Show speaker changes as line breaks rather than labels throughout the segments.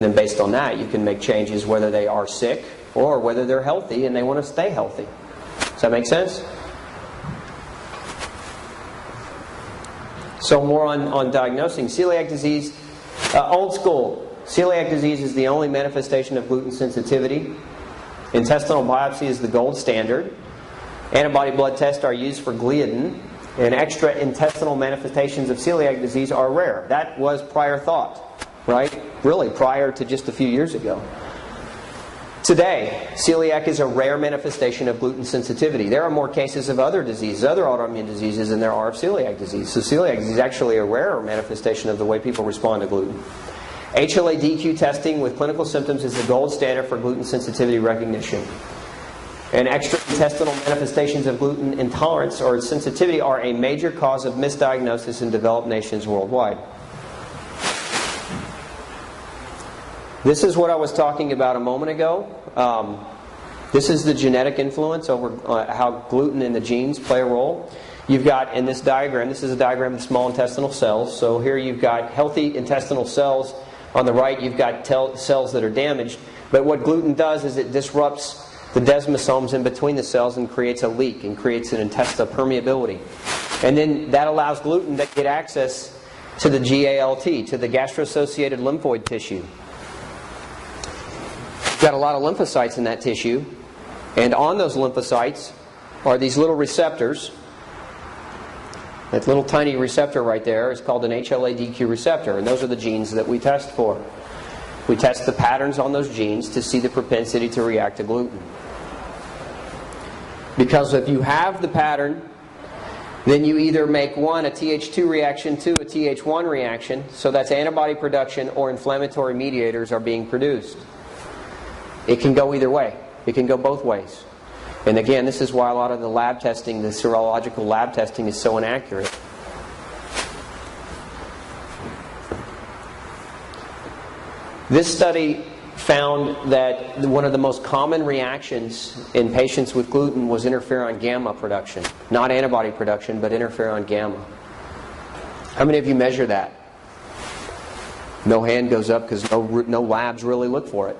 Then based on that, you can make changes whether they are sick or whether they're healthy and they want to stay healthy. Does that make sense? So more on diagnosing celiac disease. Old school. Celiac disease is the only manifestation of gluten sensitivity. Intestinal biopsy is the gold standard. Antibody blood tests are used for gliadin. And extra-intestinal manifestations of celiac disease are rare. That was prior thought, right? Really, prior to just a few years ago. Today, celiac is a rare manifestation of gluten sensitivity. There are more cases of other diseases, other autoimmune diseases, than there are of celiac disease. So celiac disease is actually a rarer manifestation of the way people respond to gluten. HLA-DQ testing with clinical symptoms is the gold standard for gluten sensitivity recognition. And extra-intestinal manifestations of gluten intolerance or sensitivity are a major cause of misdiagnosis in developed nations worldwide. This is what I was talking about a moment ago. This is the genetic influence over how gluten in the genes play a role. You've got, in this diagram, this is a diagram of small intestinal cells. So here you've got healthy intestinal cells. On the right, you've got cells that are damaged. But what gluten does is it disrupts the desmosomes in between the cells and creates a leak and creates an intestinal permeability. And then that allows gluten to get access to the GALT, to the gastro-associated lymphoid tissue. You've got a lot of lymphocytes in that tissue, and on those lymphocytes are these little receptors. That little tiny receptor right there is called an HLA-DQ receptor, and those are the genes that we test for. We test the patterns on those genes to see the propensity to react to gluten. Because if you have the pattern, then you either make one, a Th2 reaction, two, a Th1 reaction, so that's antibody production or inflammatory mediators are being produced. It can go either way. It can go both ways. And again, this is why a lot of the lab testing, the serological lab testing, is so inaccurate. This study found that one of the most common reactions in patients with gluten was interferon gamma production. Not antibody production, but interferon gamma. How many of you measure that? No hand goes up because no labs really look for it.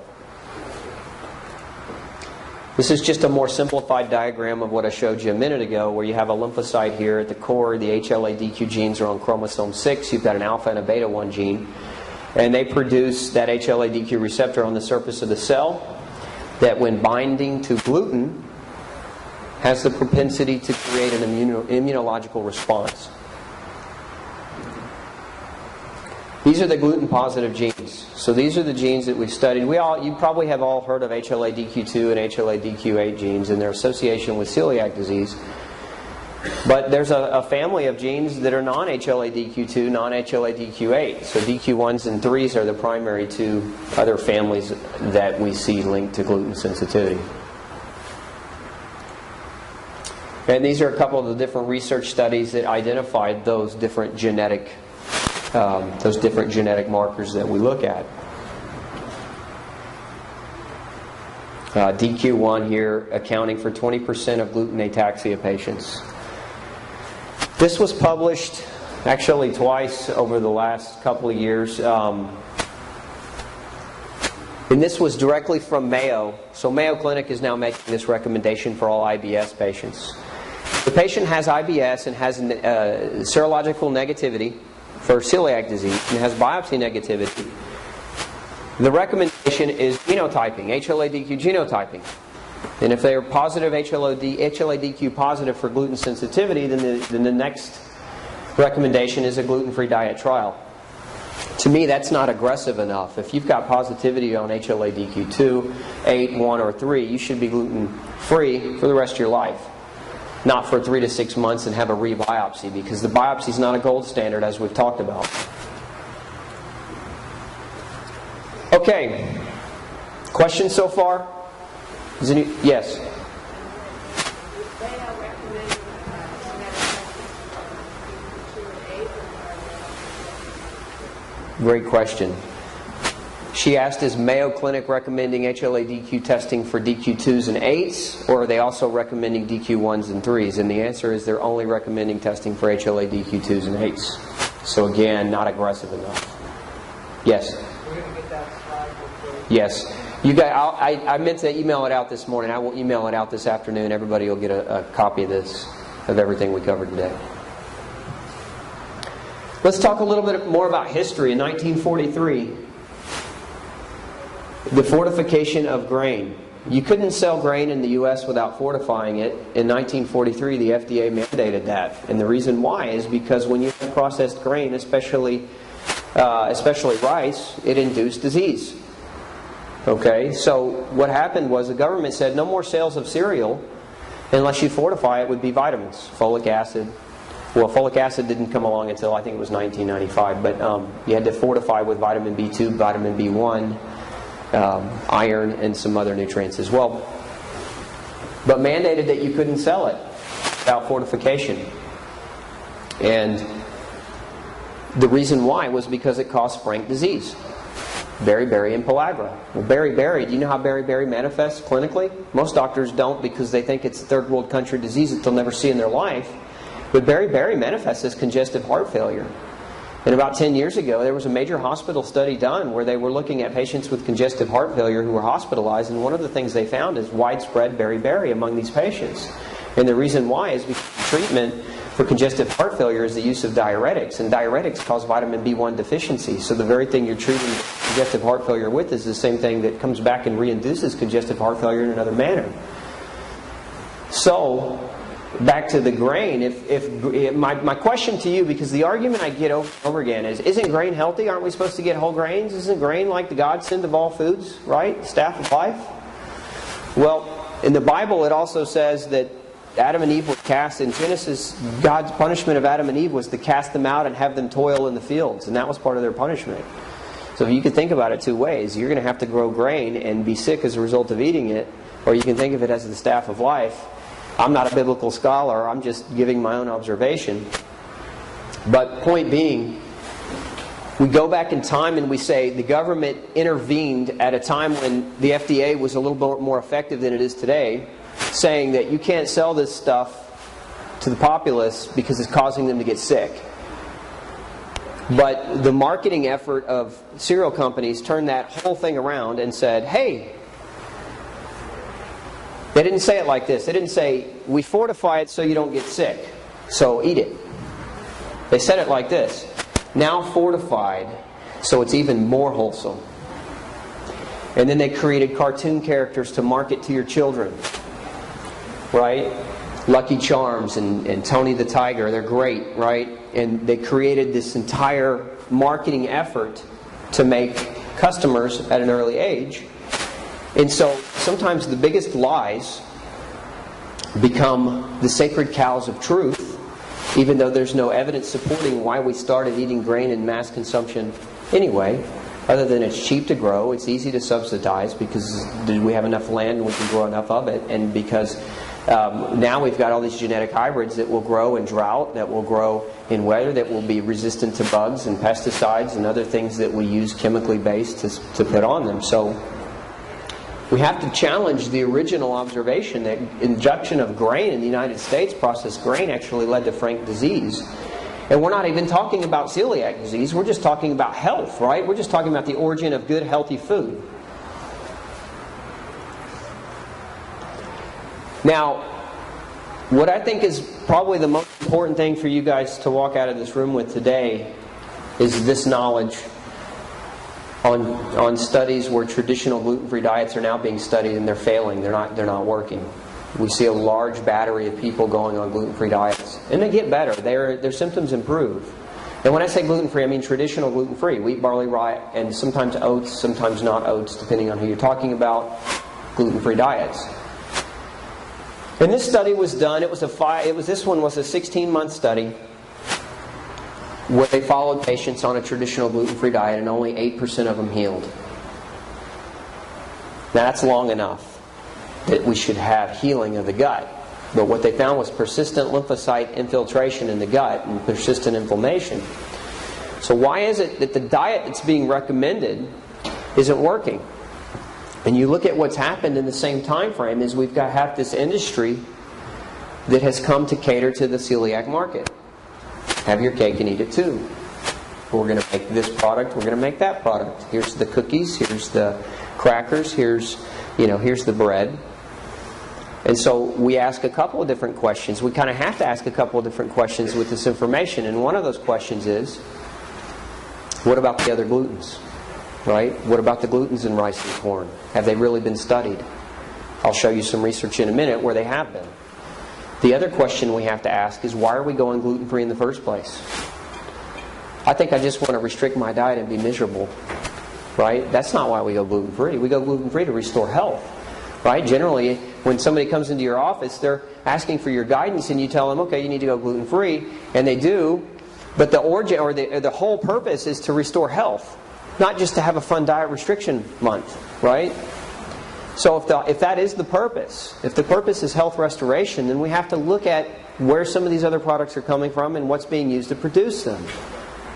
This is just a more simplified diagram of what I showed you a minute ago, where you have a lymphocyte here at the core. The HLA-DQ genes are on chromosome 6. You've got an alpha and a beta 1 gene. And they produce that HLA-DQ receptor on the surface of the cell that, when binding to gluten, has the propensity to create an immunological response. These are the gluten-positive genes. So these are the genes that we've studied. You probably have all heard of HLA-DQ2 and HLA-DQ8 genes and their association with celiac disease. But there's a family of genes that are non-HLA-DQ2, non-HLA-DQ8. So DQ1s and 3s are the primary two other families that we see linked to gluten sensitivity. And these are a couple of the different research studies that identified those different genetic markers that we look at. DQ1 here accounting for 20% of gluten ataxia patients. This was published actually twice over the last couple of years. And this was directly from Mayo. So Mayo Clinic is now making this recommendation for all IBS patients. The patient has IBS and has serological negativity for celiac disease and has biopsy negativity. The recommendation is genotyping, HLA-DQ genotyping. And if they are positive HLA-DQ positive for gluten sensitivity, then the next recommendation is a gluten-free diet trial. To me, that's not aggressive enough. If you've got positivity on HLA-DQ2, 8, 1, or 3, you should be gluten-free for the rest of your life. Not for 3 to 6 months and have a re-biopsy, because the biopsy is not a gold standard, as we've talked about. Okay. Questions so far? Yes? Great question. She asked, is Mayo Clinic recommending HLA-DQ testing for DQ2s and 8s, or are they also recommending DQ1s and 3s? And the answer is they're only recommending testing for HLA-DQ2s and 8s. So again, not aggressive enough. Yes?
We're going to get that slide.
Yes. You guys, I meant to email it out this morning. I will email it out this afternoon. Everybody will get a copy of this, of everything we covered today. Let's talk a little bit more about history. In 1943, the fortification of grain. You couldn't sell grain in the U.S. without fortifying it. In 1943, the FDA mandated that. And the reason why is because when you have processed grain, especially rice, it induced disease. Okay, so what happened was the government said no more sales of cereal unless you fortify it with B vitamins, folic acid. Well, folic acid didn't come along until I think it was 1995, but you had to fortify with vitamin B2, vitamin B1, iron, and some other nutrients as well. But mandated that you couldn't sell it without fortification. And the reason why was because it caused frank disease. Beriberi and pellagra. Well, beriberi, do you know how beriberi manifests clinically? Most doctors don't because they think it's a third world country disease that they'll never see in their life. But beriberi manifests as congestive heart failure. And about 10 years ago, there was a major hospital study done where they were looking at patients with congestive heart failure who were hospitalized, and one of the things they found is widespread beriberi among these patients. And the reason why is because treatment for congestive heart failure is the use of diuretics, and diuretics cause vitamin B1 deficiency. So the very thing you're treating congestive heart failure with is the same thing that comes back and reinduces congestive heart failure in another manner. So, back to the grain. My question to you, because the argument I get over and over again is, isn't grain healthy? Aren't we supposed to get whole grains? Isn't grain like the godsend of all foods, right? Staff of life? Well, in the Bible it also says that Adam and Eve were cast in Genesis. God's punishment of Adam and Eve was to cast them out and have them toil in the fields, and that was part of their punishment. So you could think about it two ways. You're going to have to grow grain and be sick as a result of eating it, or you can think of it as the staff of life. I'm not a biblical scholar, I'm just giving my own observation. But point being, we go back in time and we say the government intervened at a time when the FDA was a little bit more effective than it is today, saying that you can't sell this stuff to the populace because it's causing them to get sick. But the marketing effort of cereal companies turned that whole thing around and said, hey, they didn't say it like this. They didn't say, we fortify it so you don't get sick, so eat it. They said it like this: now fortified so it's even more wholesome. And then they created cartoon characters to market to your children. Right? Lucky Charms and Tony the Tiger, they're great, right? And they created this entire marketing effort to make customers at an early age. And so sometimes the biggest lies become the sacred cows of truth, even though there's no evidence supporting why we started eating grain in mass consumption anyway, other than it's cheap to grow, it's easy to subsidize because we have enough land and we can grow enough of it, and because now we've got all these genetic hybrids that will grow in drought, that will grow in weather, that will be resistant to bugs and pesticides and other things that we use chemically based to put on them. So we have to challenge the original observation that injection of grain in the United States, processed grain, actually led to frank disease. And we're not even talking about celiac disease, we're just talking about health, right? We're just talking about the origin of good, healthy food. Now, what I think is probably the most important thing for you guys to walk out of this room with today is this knowledge on studies where traditional gluten-free diets are now being studied and they're failing. They're not working. We see a large battery of people going on gluten-free diets, and they get better. Their symptoms improve. And when I say gluten-free, I mean traditional gluten-free: wheat, barley, rye, and sometimes oats, sometimes not oats, depending on who you're talking about. Gluten-free diets. And this study was done. This one was a 16-month study where they followed patients on a traditional gluten-free diet, and only 8% of them healed. Now that's long enough that we should have healing of the gut. But what they found was persistent lymphocyte infiltration in the gut and persistent inflammation. So why is it that the diet that's being recommended isn't working? And you look at what's happened in the same time frame is we've got half this industry that has come to cater to the celiac market. Have your cake and eat it too. We're going to make this product, we're going to make that product. Here's the cookies, here's the crackers, here's the bread. And so we ask a couple of different questions. We kind of have to ask a couple of different questions with this information. And one of those questions is, what about the other glutens? Right? What about the glutens in rice and corn? Have they really been studied? I'll show you some research in a minute where they have been. The other question we have to ask is, why are we going gluten-free in the first place? I think I just want to restrict my diet and be miserable. Right? That's not why we go gluten-free. We go gluten-free to restore health. Right? Generally, when somebody comes into your office, they're asking for your guidance, and you tell them, okay, you need to go gluten-free, and they do. But the origin or the whole purpose is to restore health, not just to have a fun diet restriction month, right? So if that is the purpose, if the purpose is health restoration, then we have to look at where some of these other products are coming from and what's being used to produce them.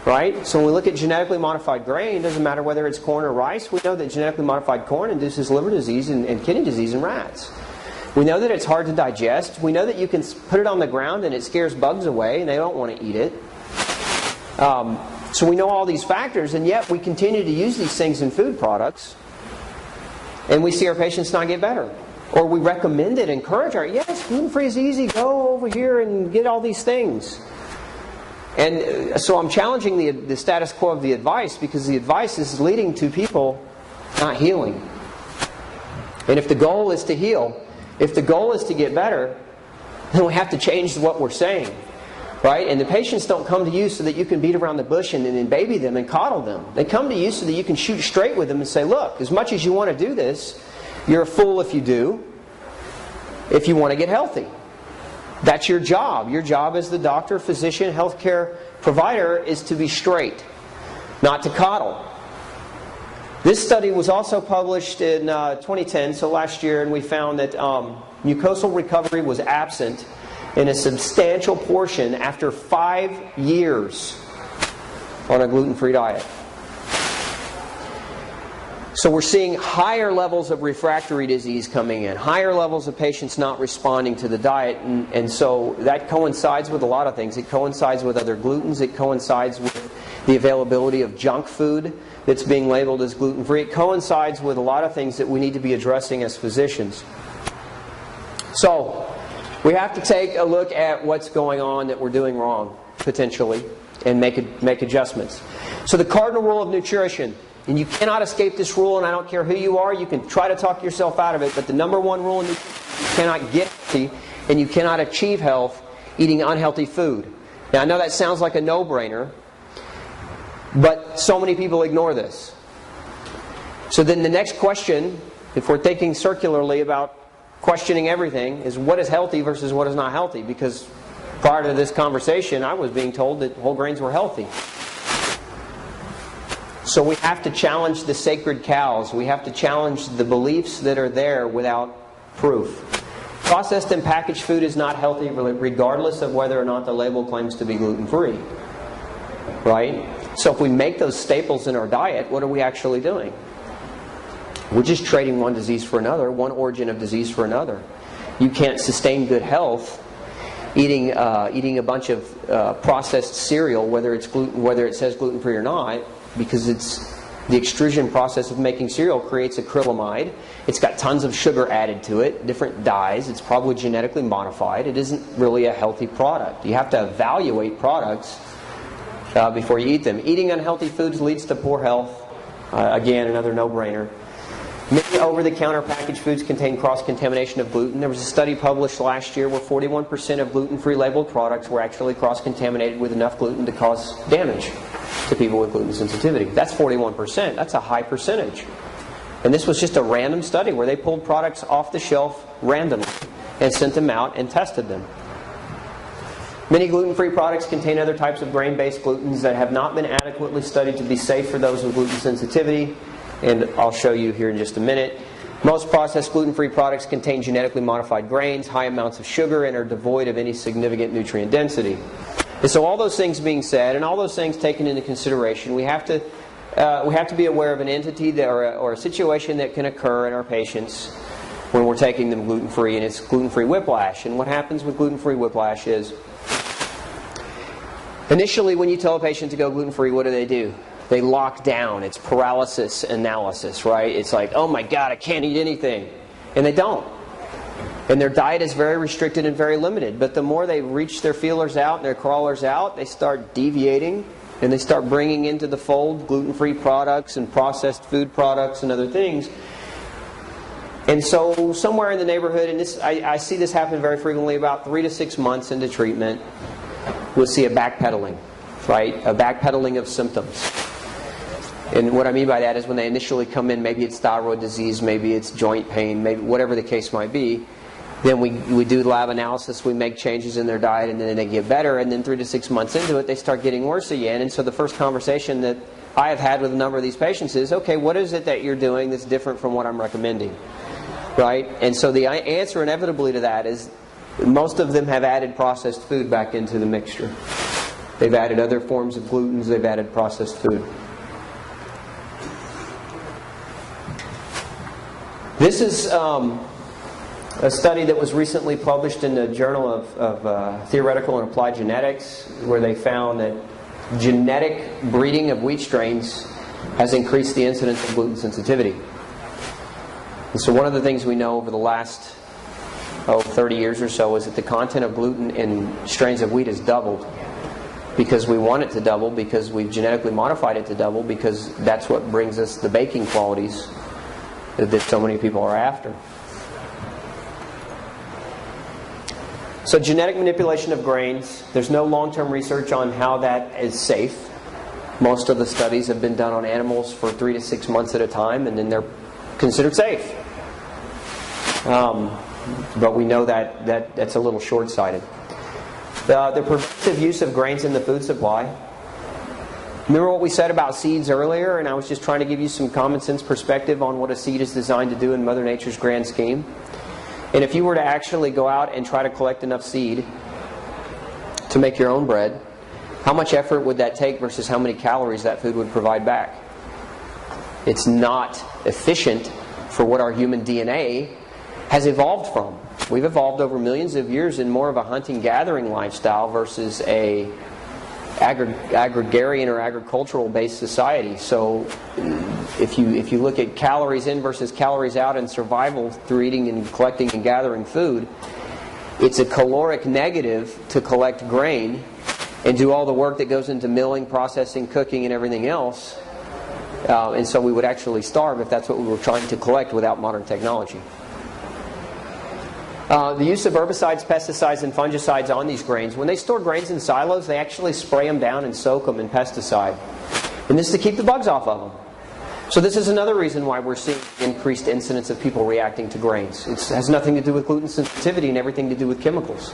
Right? So when we look at genetically modified grain, it doesn't matter whether it's corn or rice, we know that genetically modified corn induces liver disease and kidney disease in rats. We know that it's hard to digest. We know that you can put it on the ground and it scares bugs away and they don't want to eat it. So we know all these factors, and yet we continue to use these things in food products, and we see our patients not get better. Or we recommend it, encourage our, yes, gluten-free is easy, go over here and get all these things. And so I'm challenging the status quo of the advice, because the advice is leading to people not healing. And if the goal is to heal, if the goal is to get better, then we have to change what we're saying. Right? And the patients don't come to you so that you can beat around the bush and baby them and coddle them. They come to you so that you can shoot straight with them and say, look, as much as you want to do this, you're a fool if you do, if you want to get healthy. That's your job. Your job as the doctor, physician, healthcare provider is to be straight, not to coddle. This study was also published in 2010, so last year, and we found that mucosal recovery was absent in a substantial portion after 5 years on a gluten-free diet. So we're seeing higher levels of refractory disease coming in, higher levels of patients not responding to the diet, and so that coincides with a lot of things. It coincides with other glutens, it coincides with the availability of junk food that's being labeled as gluten-free. It coincides with a lot of things that we need to be addressing as physicians. So we have to take a look at what's going on that we're doing wrong, potentially, and make adjustments. So the cardinal rule of nutrition, and you cannot escape this rule, and I don't care who you are, you can try to talk yourself out of it, but the number one rule in nutrition, you cannot get healthy and you cannot achieve health eating unhealthy food. Now I know that sounds like a no-brainer, but so many people ignore this. So then the next question, if we're thinking circularly about questioning everything, is what is healthy versus what is not healthy? Because prior to this conversation, I was being told that whole grains were healthy. So we have to challenge the sacred cows. We have to challenge the beliefs that are there without proof. Processed and packaged food is not healthy regardless of whether or not the label claims to be gluten-free. Right? So if we make those staples in our diet, what are we actually doing? We're just trading one disease for another, one origin of disease for another. You can't sustain good health eating a bunch of processed cereal, whether it says gluten-free or not, because it's the extrusion process of making cereal creates acrylamide. It's got tons of sugar added to it, different dyes. It's probably genetically modified. It isn't really a healthy product. You have to evaluate products before you eat them. Eating unhealthy foods leads to poor health. Again, another no-brainer. Many over-the-counter packaged foods contain cross-contamination of gluten. There was a study published last year where 41% of gluten-free labeled products were actually cross-contaminated with enough gluten to cause damage to people with gluten sensitivity. That's 41%. That's a high percentage. And this was just a random study where they pulled products off the shelf randomly and sent them out and tested them. Many gluten-free products contain other types of grain-based glutens that have not been adequately studied to be safe for those with gluten sensitivity. And I'll show you here in just a minute. Most processed gluten-free products contain genetically modified grains, high amounts of sugar, and are devoid of any significant nutrient density. And so all those things being said, and all those things taken into consideration, we have to be aware of an entity or a situation that can occur in our patients when we're taking them gluten-free, and it's gluten-free whiplash. And what happens with gluten-free whiplash is, initially when you tell a patient to go gluten-free, what do? they lock down. It's paralysis analysis, right? It's like, oh my God, I can't eat anything. And they don't. And their diet is very restricted and very limited. But the more they reach their feelers out and their crawlers out, they start deviating and they start bringing into the fold gluten-free products and processed food products and other things. And so somewhere in the neighborhood, and this, I see this happen very frequently, about 3 to 6 months into treatment, we'll see a backpedaling, right? A backpedaling of symptoms. And what I mean by that is when they initially come in, maybe it's thyroid disease, maybe it's joint pain, maybe whatever the case might be. Then we do lab analysis, we make changes in their diet, and then they get better. And then 3 to 6 months into it, they start getting worse again. And so the first conversation that I have had with a number of these patients is, okay, what is it that you're doing that's different from what I'm recommending? Right? And so the answer inevitably to that is most of them have added processed food back into the mixture. They've added other forms of glutens, they've added processed food. This is a study that was recently published in the Journal of Theoretical and Applied Genetics, where they found that genetic breeding of wheat strains has increased the incidence of gluten sensitivity. And so one of the things we know over the last 30 years or so is that the content of gluten in strains of wheat has doubled. Because we want it to double, because we've genetically modified it to double, because that's what brings us the baking qualities that so many people are after. So genetic manipulation of grains, there's no long-term research on how that is safe. Most of the studies have been done on animals for 3 to 6 months at a time, and then they're considered safe. But we know that's a little short-sighted. The pervasive use of grains in the food supply. Remember what we said about seeds earlier, and I was just trying to give you some common sense perspective on what a seed is designed to do in Mother Nature's grand scheme. And if you were to actually go out and try to collect enough seed to make your own bread, how much effort would that take versus how many calories that food would provide back? It's not efficient for what our human DNA has evolved from. We've evolved over millions of years in more of a hunting-gathering lifestyle versus a agrarian or agricultural-based society. So if you look at calories in versus calories out in survival through eating and collecting and gathering food, it's a caloric negative to collect grain and do all the work that goes into milling, processing, cooking, and everything else. And so we would actually starve if that's what we were trying to collect without modern technology. The use of herbicides, pesticides, and fungicides on these grains. When they store grains in silos, they actually spray them down and soak them in pesticide. And this is to keep the bugs off of them. So this is another reason why we're seeing increased incidence of people reacting to grains. It has nothing to do with gluten sensitivity and everything to do with chemicals.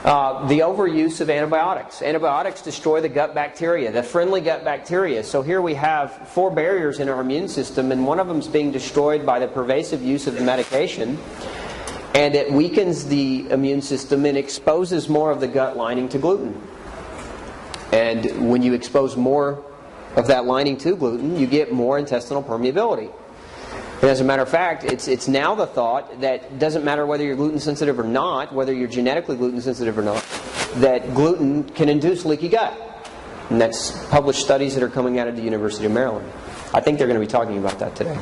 The overuse of antibiotics. Antibiotics destroy the gut bacteria, the friendly gut bacteria. So here we have 4 barriers in our immune system, and one of them is being destroyed by the pervasive use of the medication. And it weakens the immune system and exposes more of the gut lining to gluten. And when you expose more of that lining to gluten, you get more intestinal permeability. And as a matter of fact, it's now the thought that it doesn't matter whether you're gluten sensitive or not, whether you're genetically gluten sensitive or not, that gluten can induce leaky gut. And that's published studies that are coming out of the University of Maryland. I think they're going to be talking about that today.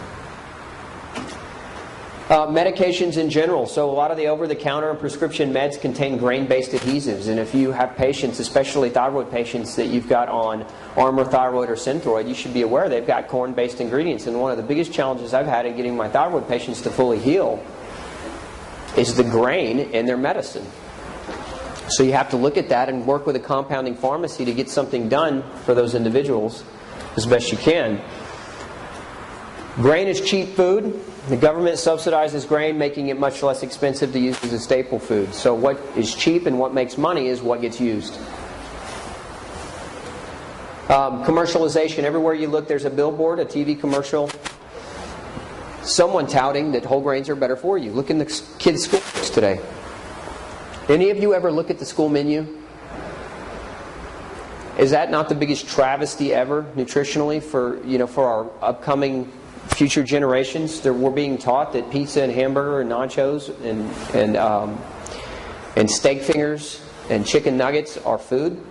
Medications in general. So a lot of the over-the-counter and prescription meds contain grain-based adhesives. And if you have patients, especially thyroid patients, that you've got on Armour Thyroid or Synthroid, you should be aware they've got corn-based ingredients. And one of the biggest challenges I've had in getting my thyroid patients to fully heal is the grain in their medicine. So you have to look at that and work with a compounding pharmacy to get something done for those individuals as best you can. Grain is cheap food. The government subsidizes grain, making it much less expensive to use as a staple food. So what is cheap and what makes money is what gets used. Commercialization. Everywhere you look, there's a billboard, a TV commercial, someone touting that whole grains are better for you. Look in the kids' school books today. Any of you ever look at the school menu? Is that not the biggest travesty ever, nutritionally, for our upcoming future generations? We're being taught that pizza and hamburger and nachos and steak fingers and chicken nuggets are food.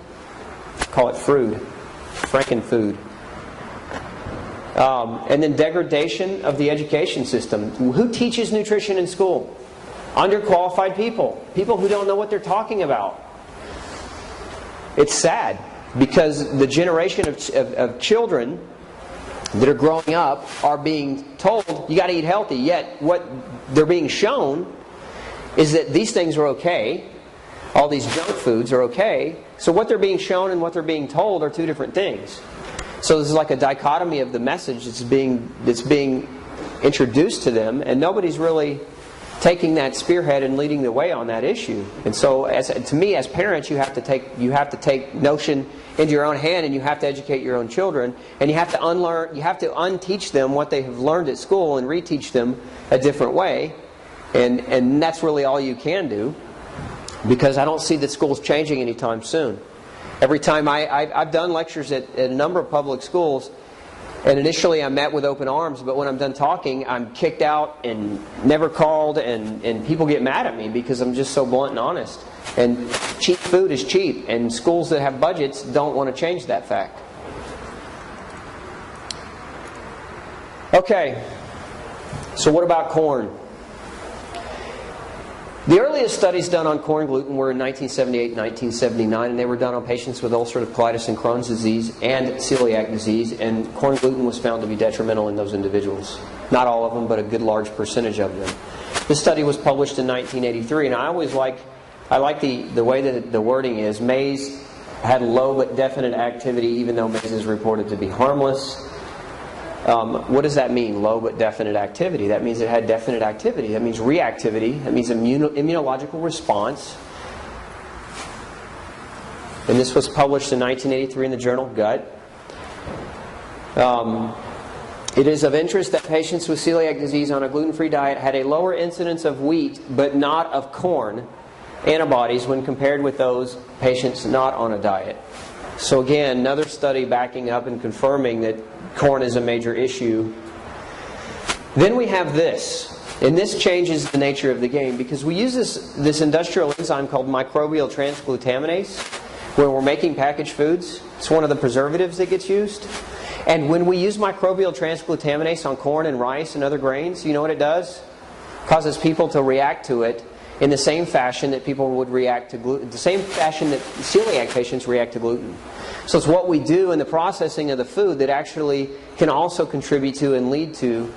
Call it fruit. Frankenfood. And then degradation of the education system. Who teaches nutrition in school? Underqualified people. People who don't know what they're talking about. It's sad because the generation of children that are growing up are being told, you got to eat healthy, yet what they're being shown is that these things are okay. All these junk foods are okay. So what they're being shown and what they're being told are two different things. So this is like a dichotomy of the message that's being introduced to them, and nobody's really taking that spearhead and leading the way on that issue. And so, to me, as parents, you have to take notion into your own hand, and you have to educate your own children, and you have to unteach them what they have learned at school and reteach them a different way. And that's really all you can do, because I don't see that school's changing anytime soon. Every time I've done lectures at a number of public schools, and initially I'm met with open arms, but when I'm done talking, I'm kicked out and never called, and people get mad at me because I'm just so blunt and honest. And cheap food is cheap, and schools that have budgets don't want to change that fact. Okay, so what about corn? The earliest studies done on corn gluten were in 1978 and 1979, and they were done on patients with ulcerative colitis and Crohn's disease and celiac disease, and corn gluten was found to be detrimental in those individuals. Not all of them, but a good large percentage of them. This study was published in 1983, and I like the way that the wording is. Maize had low but definite activity, even though maize is reported to be harmless. What does that mean, low but definite activity? That means it had definite activity. That means reactivity. That means immunological response. And this was published in 1983 in the journal Gut. It is of interest that patients with celiac disease on a gluten-free diet had a lower incidence of wheat, but not of corn, antibodies when compared with those patients not on a diet. So again, another study backing up and confirming that corn is a major issue. Then we have this, and this changes the nature of the game, because we use this industrial enzyme called microbial transglutaminase when we're making packaged foods. It's one of the preservatives that gets used. And when we use microbial transglutaminase on corn and rice and other grains, you know what it does? It causes people to react to it in the same fashion that people would react to gluten, the same fashion that celiac patients react to gluten. So it's what we do in the processing of the food that actually can also contribute to and lead to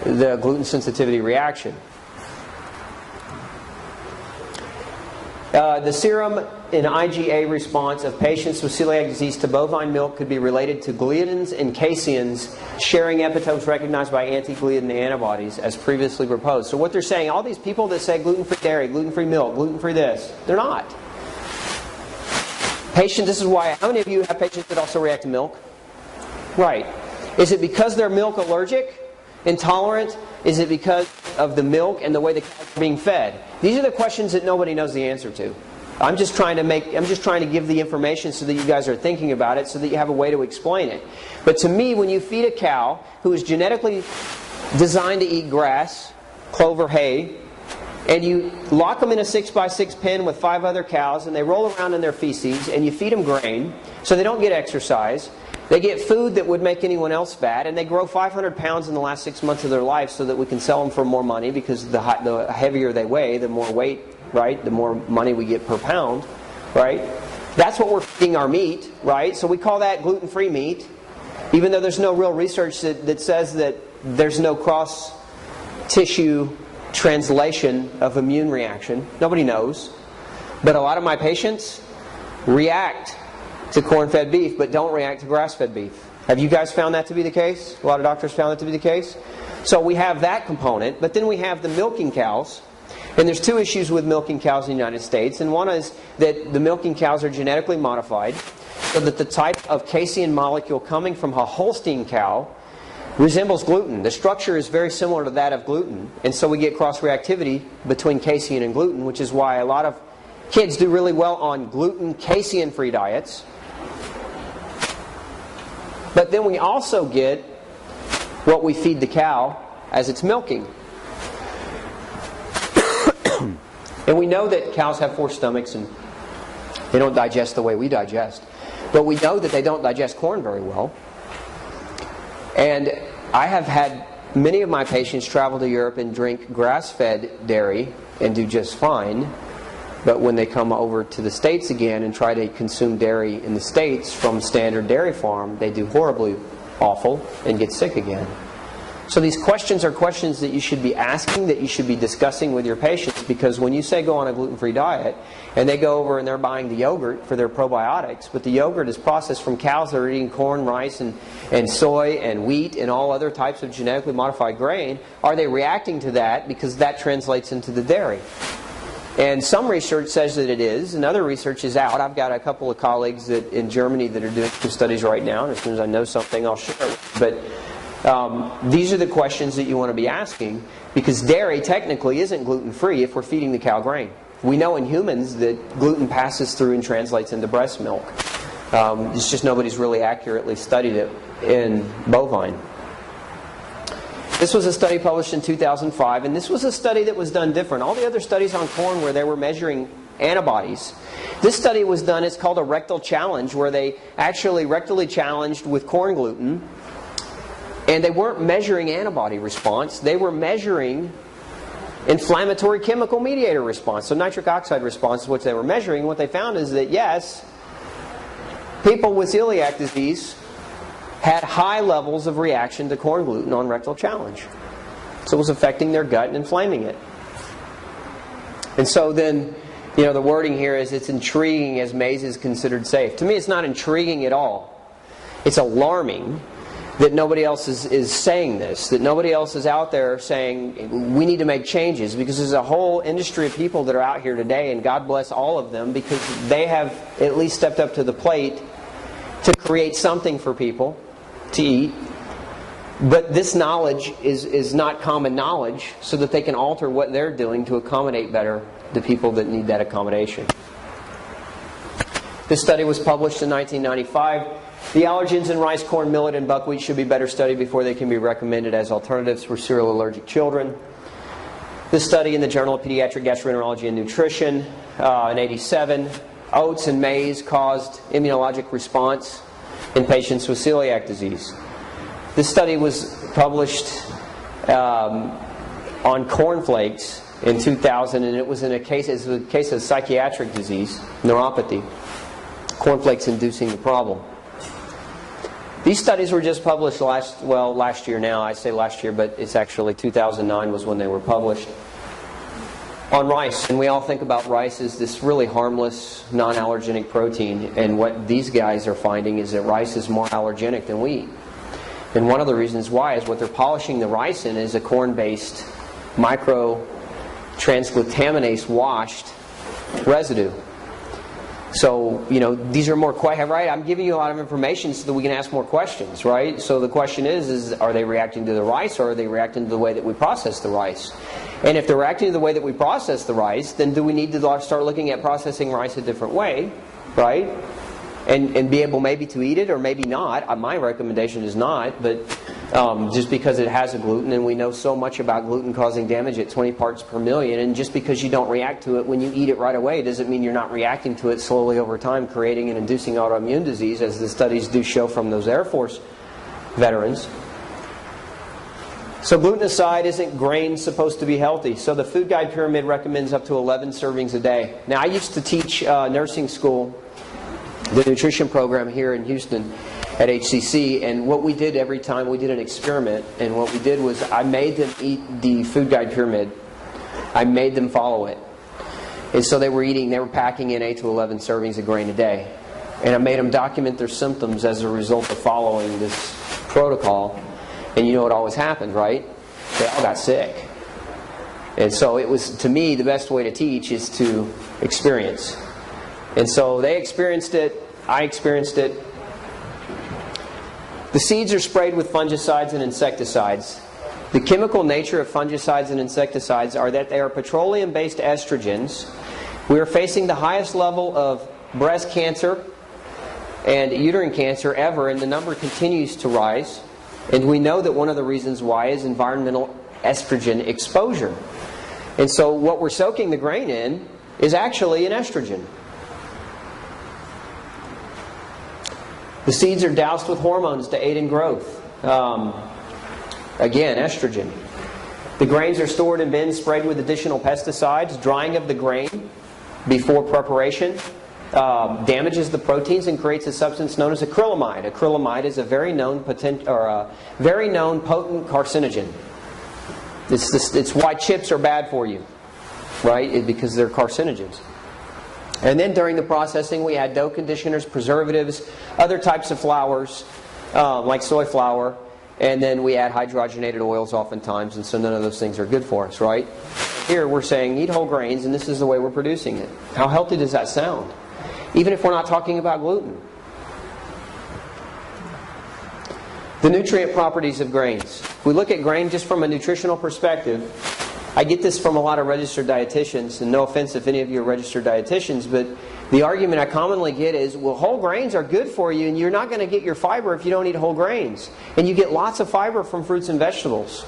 the gluten sensitivity reaction. The serum and IgA response of patients with celiac disease to bovine milk could be related to gliadins and caseins sharing epitopes recognized by anti-gliadin antibodies as previously proposed. So what they're saying, all these people that say gluten-free dairy, gluten-free milk, gluten-free this, they're not. Patients, this is why, how many of you have patients that also react to milk? Right. Is it because they're milk allergic, intolerant? Is it because of the milk and the way the cows are being fed? These are the questions that nobody knows the answer to. I'm just trying to give the information so that you guys are thinking about it, so that you have a way to explain it. But to me, when you feed a cow who is genetically designed to eat grass, clover, hay, and you lock them in a 6x6 pen with 5 other cows, and they roll around in their feces, and you feed them grain so they don't get exercise, they get food that would make anyone else fat, and they grow 500 pounds in the last 6 months of their life so that we can sell them for more money, because the heavier they weigh, the more weight, right? The more money we get per pound, right? That's what we're feeding our meat, right? So we call that gluten-free meat, even though there's no real research that says that there's no cross-tissue translation of immune reaction. Nobody knows. But a lot of my patients react to corn-fed beef, but don't react to grass-fed beef. Have you guys found that to be the case? A lot of doctors found that to be the case. So we have that component, but then we have the milking cows. And there's 2 issues with milking cows in the United States. And one is that the milking cows are genetically modified so that the type of casein molecule coming from a Holstein cow resembles gluten. The structure is very similar to that of gluten. And so we get cross-reactivity between casein and gluten, which is why a lot of kids do really well on gluten casein-free diets. But then we also get what we feed the cow as it's milking. And we know that cows have 4 stomachs and they don't digest the way we digest. But we know that they don't digest corn very well. And I have had many of my patients travel to Europe and drink grass-fed dairy and do just fine. But when they come over to the States again and try to consume dairy in the States from standard dairy farm, they do horribly awful and get sick again. So these questions are questions that you should be asking, that you should be discussing with your patients, because when you say go on a gluten-free diet and they go over and they're buying the yogurt for their probiotics, but the yogurt is processed from cows that are eating corn, rice, and soy and wheat and all other types of genetically modified grain, are they reacting to that because that translates into the dairy? And some research says that it is, and other research is out. I've got a couple of colleagues in Germany that are doing some studies right now, and as soon as I know something, I'll share it. But these are the questions that you want to be asking, because dairy technically isn't gluten-free if we're feeding the cow grain. We know in humans that gluten passes through and translates into breast milk. It's just nobody's really accurately studied it in bovine. This was a study published in 2005, and this was a study that was done different. All the other studies on corn where they were measuring antibodies, this study was done, it's called a rectal challenge, where they actually rectally challenged with corn gluten. And they weren't measuring antibody response, they were measuring inflammatory chemical mediator response. So nitric oxide response is what they were measuring. What they found is that yes, people with celiac disease had high levels of reaction to corn gluten on rectal challenge. So it was affecting their gut and inflaming it. And so then, the wording here is it's intriguing as maize is considered safe. To me, it's not intriguing at all. It's alarming that nobody else is saying this, that nobody else is out there saying we need to make changes, because there's a whole industry of people that are out here today, and God bless all of them, because they have at least stepped up to the plate to create something for people to eat. But this knowledge is not common knowledge, so that they can alter what they're doing to accommodate better the people that need that accommodation. This study was published in 1995. The allergens in rice, corn, millet, and buckwheat should be better studied before they can be recommended as alternatives for cereal allergic children. This study in the Journal of Pediatric Gastroenterology and Nutrition in 87, oats and maize caused immunologic response in patients with celiac disease. This study was published on cornflakes in 2000, and it was a case of psychiatric disease, neuropathy. Cornflakes inducing the problem. These studies were just published last year now. I say last year, but it's actually 2009 was when they were published. On rice. And we all think about rice as this really harmless, non-allergenic protein. And what these guys are finding is that rice is more allergenic than wheat. And one of the reasons why is what they're polishing the rice in is a corn-based microtransglutaminase washed residue. So, these are more questions, right? I'm giving you a lot of information so that we can ask more questions, right? So the question is are they reacting to the rice, or are they reacting to the way that we process the rice? And if they're reacting to the way that we process the rice, then do we need to start looking at processing rice a different way, right? And be able maybe to eat it or maybe not. My recommendation is not, but just because it has a gluten, and we know so much about gluten causing damage at 20 parts per million, and just because you don't react to it when you eat it right away doesn't mean you're not reacting to it slowly over time, creating and inducing autoimmune disease, as the studies do show from those Air Force veterans. So gluten aside, isn't grain supposed to be healthy? So the Food Guide Pyramid recommends up to 11 servings a day. Now I used to teach nursing school, the nutrition program here in Houston at HCC, and what we did every time we did an experiment, and what we did was I made them eat the Food Guide Pyramid. I made them follow it. And so they were packing in 8 to 11 servings of grain a day. And I made them document their symptoms as a result of following this protocol. And you know what always happened, right? They all got sick. And so it was, to me, the best way to teach is to experience. And so they experienced it, I experienced it. The seeds are sprayed with fungicides and insecticides. The chemical nature of fungicides and insecticides are that they are petroleum-based estrogens. We are facing the highest level of breast cancer and uterine cancer ever, and the number continues to rise. And we know that one of the reasons why is environmental estrogen exposure. And so what we're soaking the grain in is actually an estrogen. The seeds are doused with hormones to aid in growth. Again, estrogen. The grains are stored in bins sprayed with additional pesticides. Drying of the grain before preparation damages the proteins and creates a substance known as acrylamide. Acrylamide is a very known potent carcinogen. It's why chips are bad for you, right? Because they're carcinogens. And then during the processing, we add dough conditioners, preservatives, other types of flours, like soy flour, and then we add hydrogenated oils oftentimes, and so none of those things are good for us, right? Here we're saying eat whole grains, and this is the way we're producing it. How healthy does that sound? Even if we're not talking about gluten. The nutrient properties of grains. If we look at grain just from a nutritional perspective, I get this from a lot of registered dietitians, and no offense if any of you are registered dietitians, but the argument I commonly get is, well, whole grains are good for you, and you're not going to get your fiber if you don't eat whole grains. And you get lots of fiber from fruits and vegetables.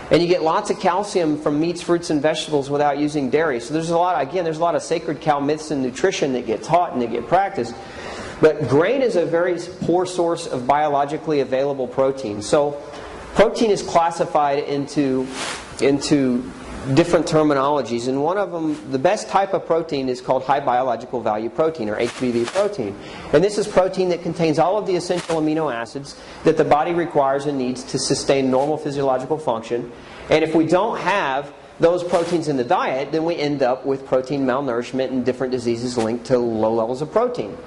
And you get lots of calcium from meats, fruits, and vegetables without using dairy. So there's a lot of sacred cow myths in nutrition that get taught and that get practiced. But grain is a very poor source of biologically available protein. So protein is classified into different terminologies, and one of them, the best type of protein, is called high biological value protein, or HBV protein. And this is protein that contains all of the essential amino acids that the body requires and needs to sustain normal physiological function. And if we don't have those proteins in the diet, then we end up with protein malnourishment and different diseases linked to low levels of protein.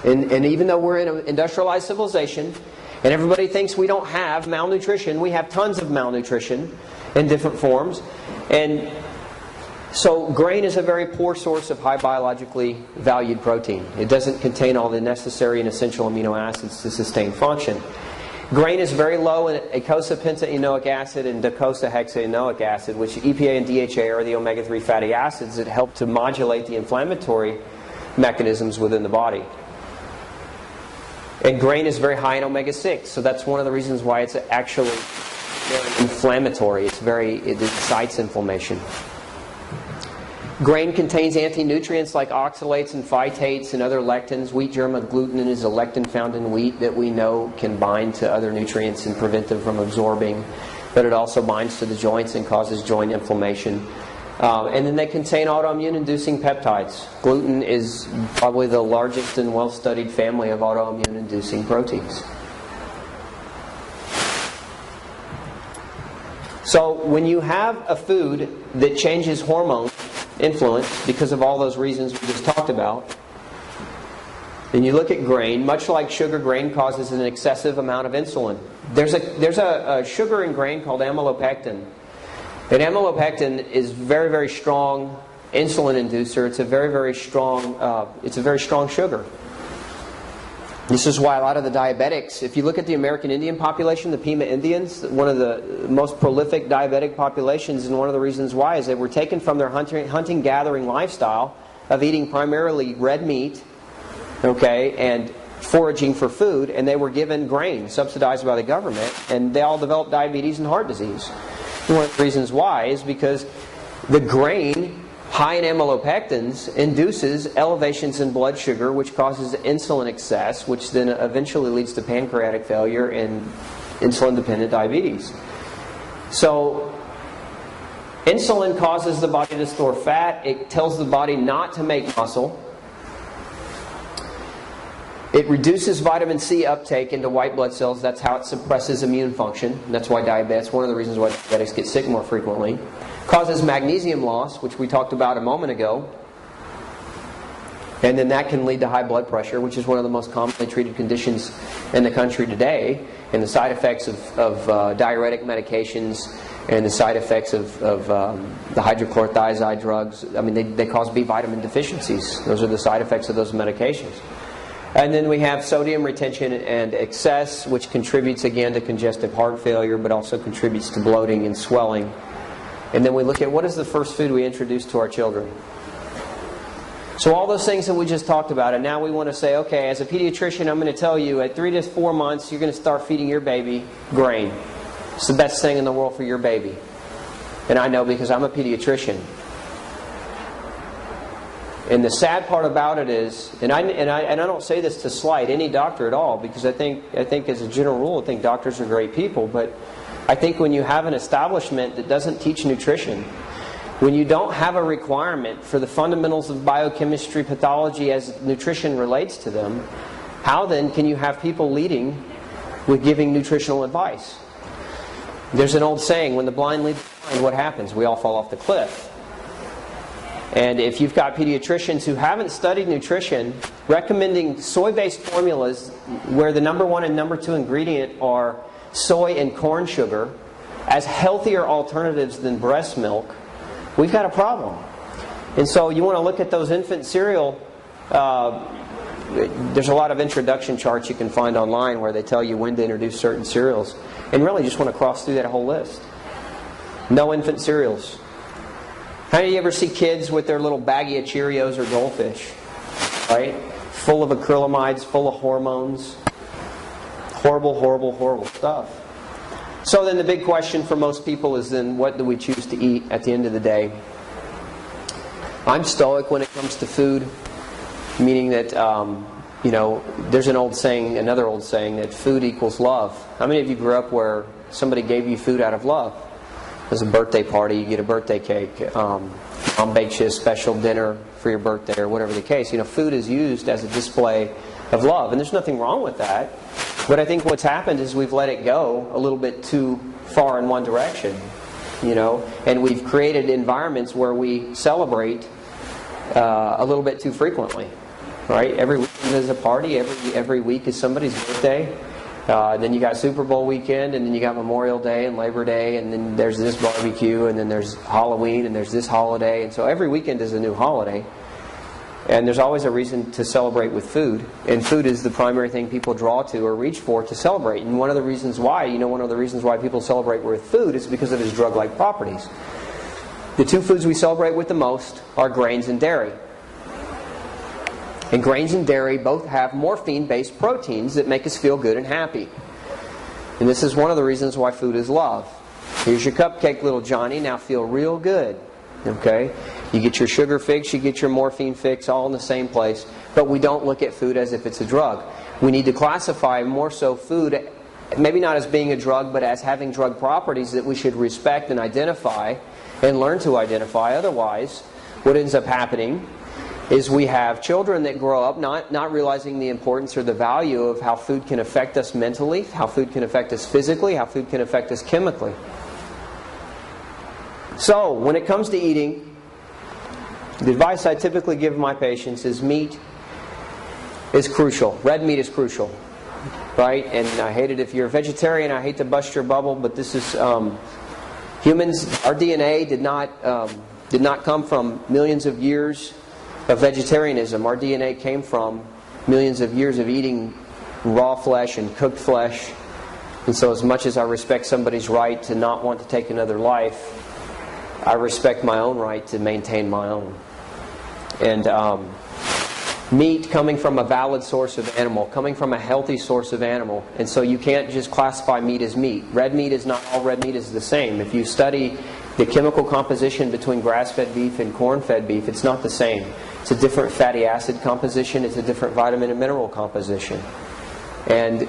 And even though we're in an industrialized civilization, and everybody thinks we don't have malnutrition, we have tons of malnutrition in different forms. And so grain is a very poor source of high biologically valued protein. It doesn't contain all the necessary and essential amino acids to sustain function. Grain is very low in eicosapentaenoic acid and docosahexaenoic acid, which EPA and DHA are the omega-3 fatty acids that help to modulate the inflammatory mechanisms within the body. And grain is very high in omega-6, so that's one of the reasons why it's actually very inflammatory. It incites inflammation. Grain contains anti-nutrients like oxalates and phytates and other lectins. Wheat germ agglutinin is a lectin found in wheat that we know can bind to other nutrients and prevent them from absorbing. But it also binds to the joints and causes joint inflammation. And then they contain autoimmune-inducing peptides. Gluten is probably the largest and well-studied family of autoimmune-inducing proteins. So when you have a food that changes hormone influence because of all those reasons we just talked about, and you look at grain, much like sugar, grain causes an excessive amount of insulin. There's a sugar in grain called amylopectin. And amylopectin is very, very strong insulin inducer. It's a very strong sugar. This is why a lot of the diabetics, if you look at the American Indian population, the Pima Indians, one of the most prolific diabetic populations, and one of the reasons why is they were taken from their hunting-gathering lifestyle of eating primarily red meat, and foraging for food, and they were given grain subsidized by the government, and they all developed diabetes and heart disease. One of the reasons why is because the grain, high in amylopectins, induces elevations in blood sugar, which causes insulin excess, which then eventually leads to pancreatic failure and insulin-dependent diabetes. So, insulin causes the body to store fat. It tells the body not to make muscle. It reduces vitamin C uptake into white blood cells. That's how it suppresses immune function. That's why diabetes, one of the reasons why diabetics get sick more frequently. Causes magnesium loss, which we talked about a moment ago. And then that can lead to high blood pressure, which is one of the most commonly treated conditions in the country today. And the side effects of diuretic medications and the side effects of the hydrochlorothiazide drugs, they cause B vitamin deficiencies. Those are the side effects of those medications. And then we have sodium retention and excess, which contributes again to congestive heart failure, but also contributes to bloating and swelling. And then we look at what is the first food we introduce to our children. So all those things that we just talked about, and now we want to say, okay, as a pediatrician, I'm going to tell you at 3 to 4 months, you're going to start feeding your baby grain. It's the best thing in the world for your baby. And I know because I'm a pediatrician. And the sad part about it is, and I don't say this to slight any doctor at all, because I think as a general rule, I think doctors are great people, but I think when you have an establishment that doesn't teach nutrition, when you don't have a requirement for the fundamentals of biochemistry, pathology as nutrition relates to them, how then can you have people leading with giving nutritional advice? There's an old saying, when the blind lead the blind, what happens? We all fall off the cliff. And if you've got pediatricians who haven't studied nutrition, recommending soy-based formulas where the number 1 and number 2 ingredient are soy and corn sugar as healthier alternatives than breast milk, we've got a problem. And so you want to look at those infant cereal. There's a lot of introduction charts you can find online where they tell you when to introduce certain cereals. And really just want to cross through that whole list. No infant cereals. How do you ever see kids with their little baggie of Cheerios or Goldfish? Right? Full of acrylamides, full of hormones. Horrible, horrible, horrible stuff. So then the big question for most people is then, what do we choose to eat at the end of the day? I'm stoic when it comes to food, meaning that, there's an old saying, another old saying, that food equals love. How many of you grew up where somebody gave you food out of love? There's a birthday party, you get a birthday cake. Mom bakes you a special dinner for your birthday or whatever the case. Food is used as a display of love, and there's nothing wrong with that. But I think what's happened is we've let it go a little bit too far in one direction, and we've created environments where we celebrate a little bit too frequently, right? Every weekend is a party. Every week is somebody's birthday. Then you got Super Bowl weekend, and then you got Memorial Day and Labor Day, and then there's this barbecue, and then there's Halloween, and there's this holiday. And so every weekend is a new holiday. And there's always a reason to celebrate with food. And food is the primary thing people draw to or reach for to celebrate. And one of the reasons why people celebrate with food is because of its drug-like properties. The two foods we celebrate with the most are grains and dairy. And grains and dairy both have morphine-based proteins that make us feel good and happy. And this is one of the reasons why food is love. Here's your cupcake, little Johnny. Now feel real good. Okay? You get your sugar fix, you get your morphine fix, all in the same place. But we don't look at food as if it's a drug. We need to classify more so food, maybe not as being a drug, but as having drug properties that we should respect and identify and learn to identify. Otherwise, what ends up happening is we have children that grow up not realizing the importance or the value of how food can affect us mentally, how food can affect us physically, how food can affect us chemically. So, when it comes to eating, the advice I typically give my patients is meat is crucial. Red meat is crucial. Right? And I hate it if you're a vegetarian, I hate to bust your bubble, but this is humans, our DNA did not come from millions of years of vegetarianism. Our DNA came from millions of years of eating raw flesh and cooked flesh. And so as much as I respect somebody's right to not want to take another life, I respect my own right to maintain my own. And meat coming from a valid source of animal, coming from a healthy source of animal. And so you can't just classify meat as meat. Red meat is not all red meat is the same. If you study the chemical composition between grass-fed beef and corn-fed beef, it's not the same. It's a different fatty acid composition. It's a different vitamin and mineral composition. And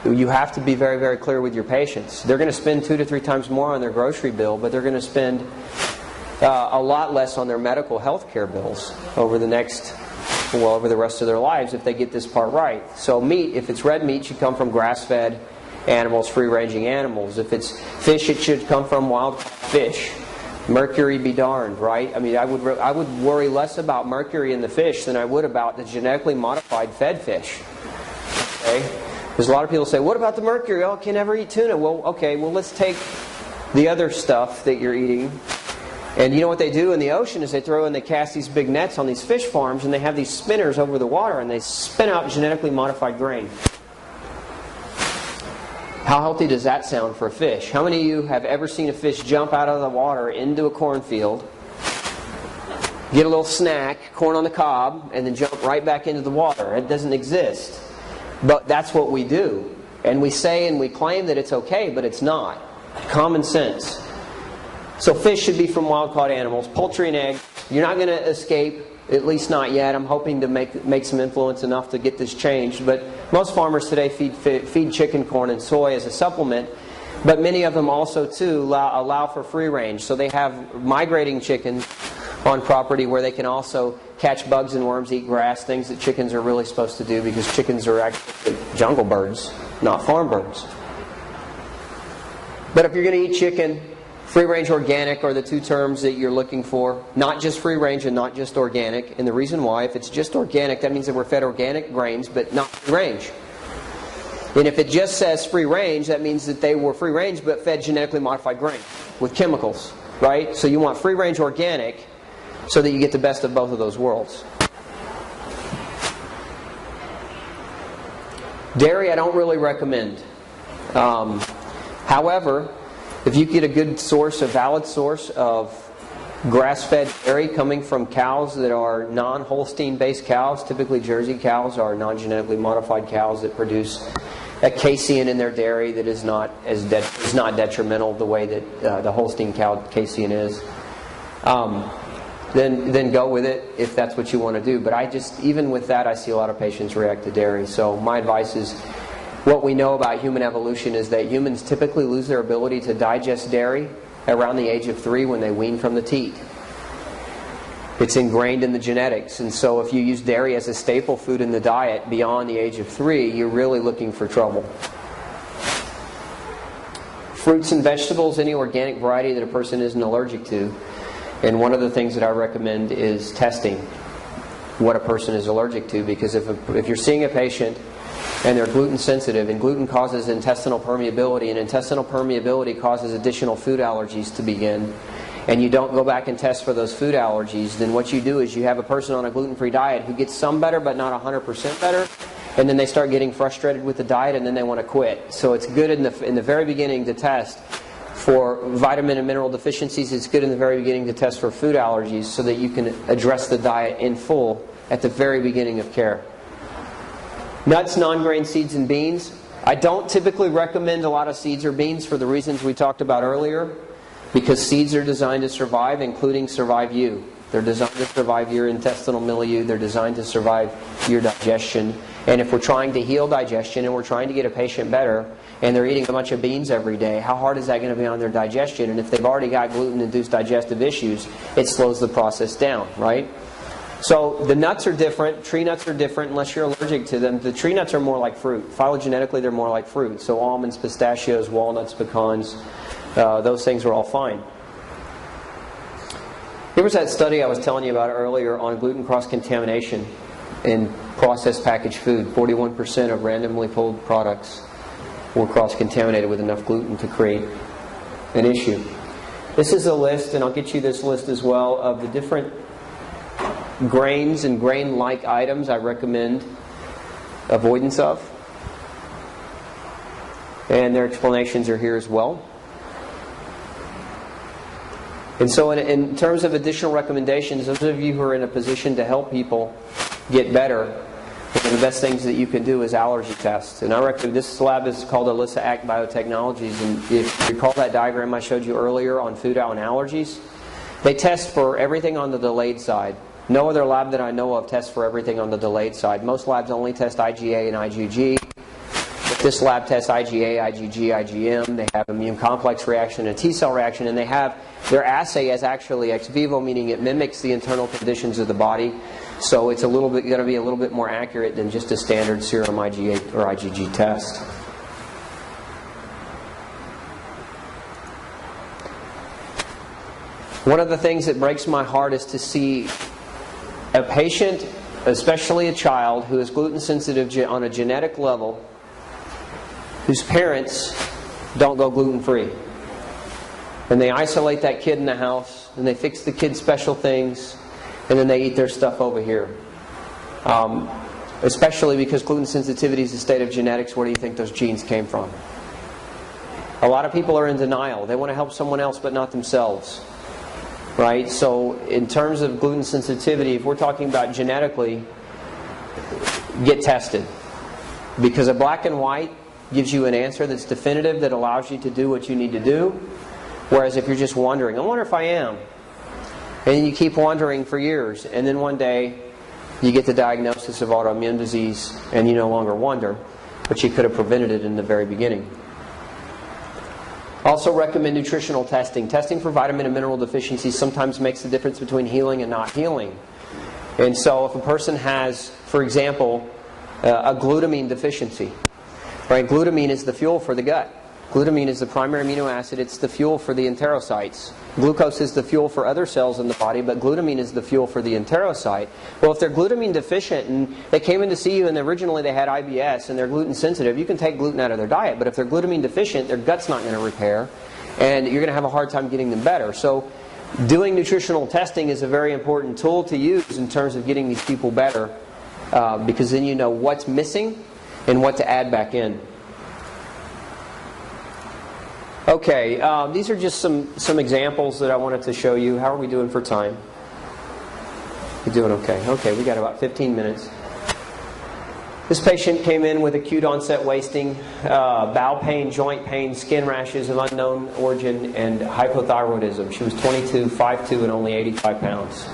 you have to be very, very clear with your patients. They're going to spend 2 to 3 times more on their grocery bill, but they're going to spend a lot less on their medical health care bills over the rest of their lives if they get this part right. So meat, if it's red meat, should come from grass-fed animals, free-ranging animals. If it's fish, it should come from wild fish. Mercury be darned, right? I mean, I would worry less about mercury in the fish than I would about the genetically modified fed fish. Okay? Because a lot of people say, what about the mercury? Oh, I can never eat tuna. Well, okay, let's take the other stuff that you're eating. And you know what they do in the ocean is they cast these big nets on these fish farms, and they have these spinners over the water, and they spin out genetically modified grain. How healthy does that sound for a fish? How many of you have ever seen a fish jump out of the water into a cornfield, get a little snack, corn on the cob, and then jump right back into the water? It doesn't exist. But that's what we do. And we say and we claim that it's okay, but it's not. Common sense. So fish should be from wild-caught animals. Poultry and eggs, you're not going to escape at least not yet. I'm hoping to make some influence enough to get this changed. But most farmers today feed chicken, corn, and soy as a supplement. But many of them also, too, allow for free range. So they have migrating chickens on property where they can also catch bugs and worms, eat grass, things that chickens are really supposed to do, because chickens are actually jungle birds, not farm birds. But if you're going to eat chicken, free range organic are the two terms that you're looking for. Not just free range and not just organic. And the reason why, if it's just organic, that means that we're fed organic grains, but not free range. And if it just says free range, that means that they were free range but fed genetically modified grain with chemicals, right? So you want free range organic so that you get the best of both of those worlds. Dairy I don't really recommend. However, if you get a good source, a valid source of grass-fed dairy coming from cows that are non-Holstein based cows, typically Jersey cows are non-genetically modified cows that produce a casein in their dairy that is not detrimental the way that the Holstein cow casein is, then go with it if that's what you want to do. But even with that, I see a lot of patients react to dairy. So my advice is, what we know about human evolution is that humans typically lose their ability to digest dairy around the age of 3 when they wean from the teat. It's ingrained in the genetics, and so if you use dairy as a staple food in the diet beyond the age of 3, you're really looking for trouble. Fruits and vegetables, any organic variety that a person isn't allergic to. And one of the things that I recommend is testing what a person is allergic to, because if you're seeing a patient and they're gluten sensitive, and gluten causes intestinal permeability, and intestinal permeability causes additional food allergies to begin, and you don't go back and test for those food allergies, then what you do is you have a person on a gluten-free diet who gets some better but not 100% better, and then they start getting frustrated with the diet and then they want to quit. So it's good in the very beginning to test for vitamin and mineral deficiencies. It's good in the very beginning to test for food allergies so that you can address the diet in full at the very beginning of care. Nuts, non-grain seeds, and beans. I don't typically recommend a lot of seeds or beans for the reasons we talked about earlier, because seeds are designed to survive, including survive you. They're designed to survive your intestinal milieu. They're designed to survive your digestion. And if we're trying to heal digestion and we're trying to get a patient better, and they're eating a bunch of beans every day, how hard is that going to be on their digestion? And if they've already got gluten-induced digestive issues, it slows the process down, right? So the nuts are different. Tree nuts are different unless you're allergic to them. The tree nuts are more like fruit. Phylogenetically, they're more like fruit. So almonds, pistachios, walnuts, pecans, those things are all fine. Here was that study I was telling you about earlier on gluten cross-contamination in processed packaged food. 41% of randomly pulled products were cross-contaminated with enough gluten to create an issue. This is a list, and I'll get you this list as well, of the different grains and grain-like items I recommend avoidance of. And their explanations are here as well. And so in terms of additional recommendations, those of you who are in a position to help people get better, one of the best things that you can do is allergy tests. And I recommend, this lab is called Alyssa Act Biotechnologies, and if you recall that diagram I showed you earlier on food and allergies, they test for everything on the delayed side. No other lab that I know of tests for everything on the delayed side. Most labs only test IgA and IgG. But this lab tests IgA, IgG, IgM. They have immune complex reaction and T-cell reaction, and they have their assay as actually ex vivo, meaning it mimics the internal conditions of the body. So it's going to be a little bit more accurate than just a standard serum IgA or IgG test. One of the things that breaks my heart is to see a patient, especially a child, who is gluten sensitive on a genetic level, whose parents don't go gluten-free. And they isolate that kid in the house, and they fix the kid special things, and then they eat their stuff over here. Especially because gluten sensitivity is a state of genetics. Where do you think those genes came from? A lot of people are in denial. They want to help someone else but not themselves. Right? So in terms of gluten sensitivity, if we're talking about genetically, get tested. Because a black and white gives you an answer that's definitive, that allows you to do what you need to do. Whereas if you're just wondering, I wonder if I am, And you keep wondering for years, and then one day you get the diagnosis of autoimmune disease and you no longer wonder, but you could have prevented it in the very beginning. Also recommend nutritional testing. Testing for vitamin and mineral deficiencies sometimes makes the difference between healing and not healing. And so if a person has, for example, a glutamine deficiency, right? Glutamine is the fuel for the gut. Glutamine is the primary amino acid. It's the fuel for the enterocytes. Glucose is the fuel for other cells in the body, but glutamine is the fuel for the enterocyte. Well, if they're glutamine deficient and they came in to see you and originally they had IBS and they're gluten sensitive, you can take gluten out of their diet. But if they're glutamine deficient, their gut's not going to repair and you're going to have a hard time getting them better. So doing nutritional testing is a very important tool to use in terms of getting these people better, because then you know what's missing and what to add back in. Okay, these are just some examples that I wanted to show you. How are we doing for time? You're doing okay. Okay, we got about 15 minutes. This patient came in with acute onset wasting, bowel pain, joint pain, skin rashes of unknown origin, and hypothyroidism. She was 22, 5'2", and only 85 pounds.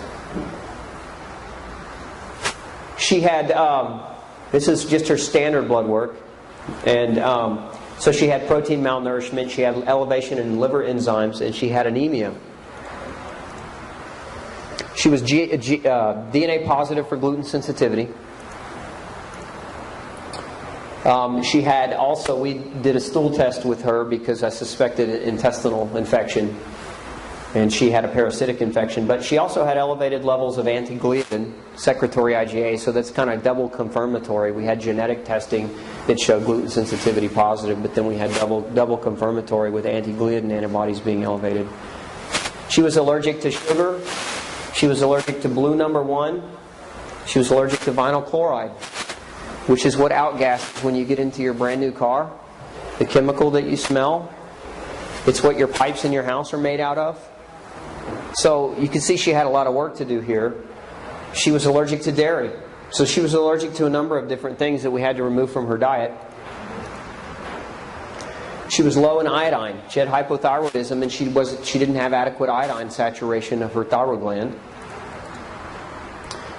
She had, this is just her standard blood work, and so she had protein malnourishment, she had elevation in liver enzymes, and she had anemia. She was DNA positive for gluten sensitivity. She had also, we did a stool test with her because I suspected intestinal infection, and she had a parasitic infection. But she also had elevated levels of anti-gliadin, secretory IgA, so that's kind of double confirmatory. We had genetic testing that showed gluten sensitivity positive, but then we had double confirmatory with anti-gliadin antibodies being elevated. She was allergic to sugar. She was allergic to blue number 1. She was allergic to vinyl chloride, which is what outgasses when you get into your brand new car. The chemical that you smell, it's what your pipes in your house are made out of. So you can see she had a lot of work to do here. She was allergic to dairy. So she was allergic to a number of different things that we had to remove from her diet. She was low in iodine. She had hypothyroidism, and she didn't have adequate iodine saturation of her thyroid gland.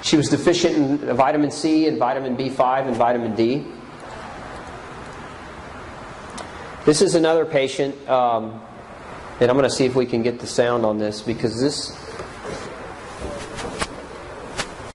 She was deficient in vitamin C and vitamin B5 and vitamin D. This is another patient, and I'm going to see if we can get the sound on this, because this